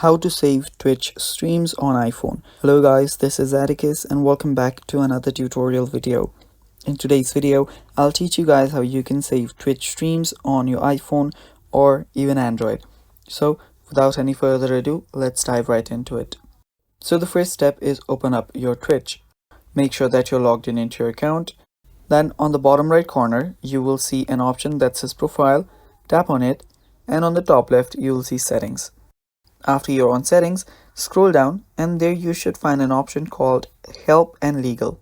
How to save Twitch streams on iPhone. Hello guys, this is Atticus and welcome back to another tutorial video. In today's video, I'll teach you guys how you can save Twitch streams on your iPhone or even Android. So without any further ado, let's dive right into it. So the first step is open up your Twitch. Make sure that you're logged in into your account. Then on the bottom right corner, you will see an option that says Profile. Tap on it, and on the top left, you will see Settings. After you're on Settings, scroll down and there you should find an option called Help and Legal.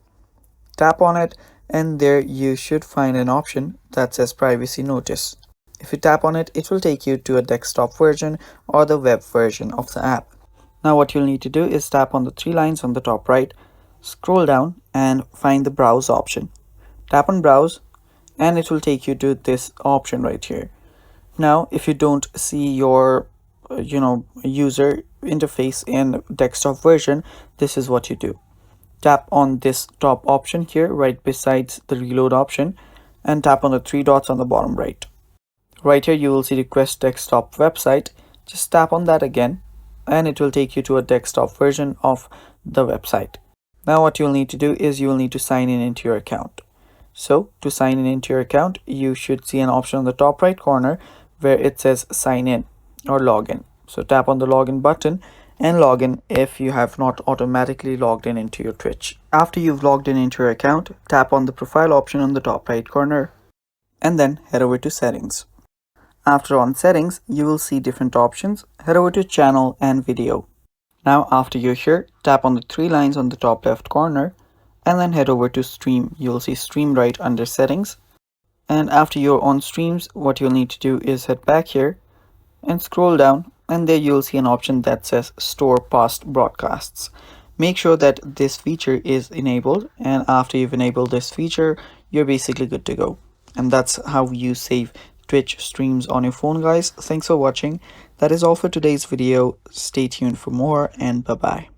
Tap on it and there you should find an option that says Privacy Notice. If you tap on it, it will take you to a desktop version or the web version of the app. Now what you'll need to do is tap on the three lines on the top right, scroll down and find the Browse option. Tap on Browse and it will take you to this option right here. Now if you don't see your user interface in desktop version, this is what you do. Tap on this top option here right besides the reload option and tap on the three dots on the bottom right. Right here you will see request desktop website. Just tap on that again and it will take you to a desktop version of the website. Now what you'll need to do is you will need to sign in into your account. So to sign in into your account, you should see an option on the top right corner where it says sign in or login. So tap on the login button and log in if you have not automatically logged in into your Twitch. After you've logged in into your account, tap on the profile option on the top right corner and then head over to settings. After on settings, you will see different options. Head over to channel and video. Now after you're here, tap on the three lines on the top left corner and then head over to stream. You'll see stream right under settings. And after you're on streams, what you'll need to do is head back here and scroll down and there you'll see an option that says store past broadcasts. Make sure that this feature is enabled, and after you've enabled this feature, you're basically good to go. And that's how you save Twitch streams on your phone, guys. Thanks for watching. That is all for today's video. Stay tuned for more and bye bye.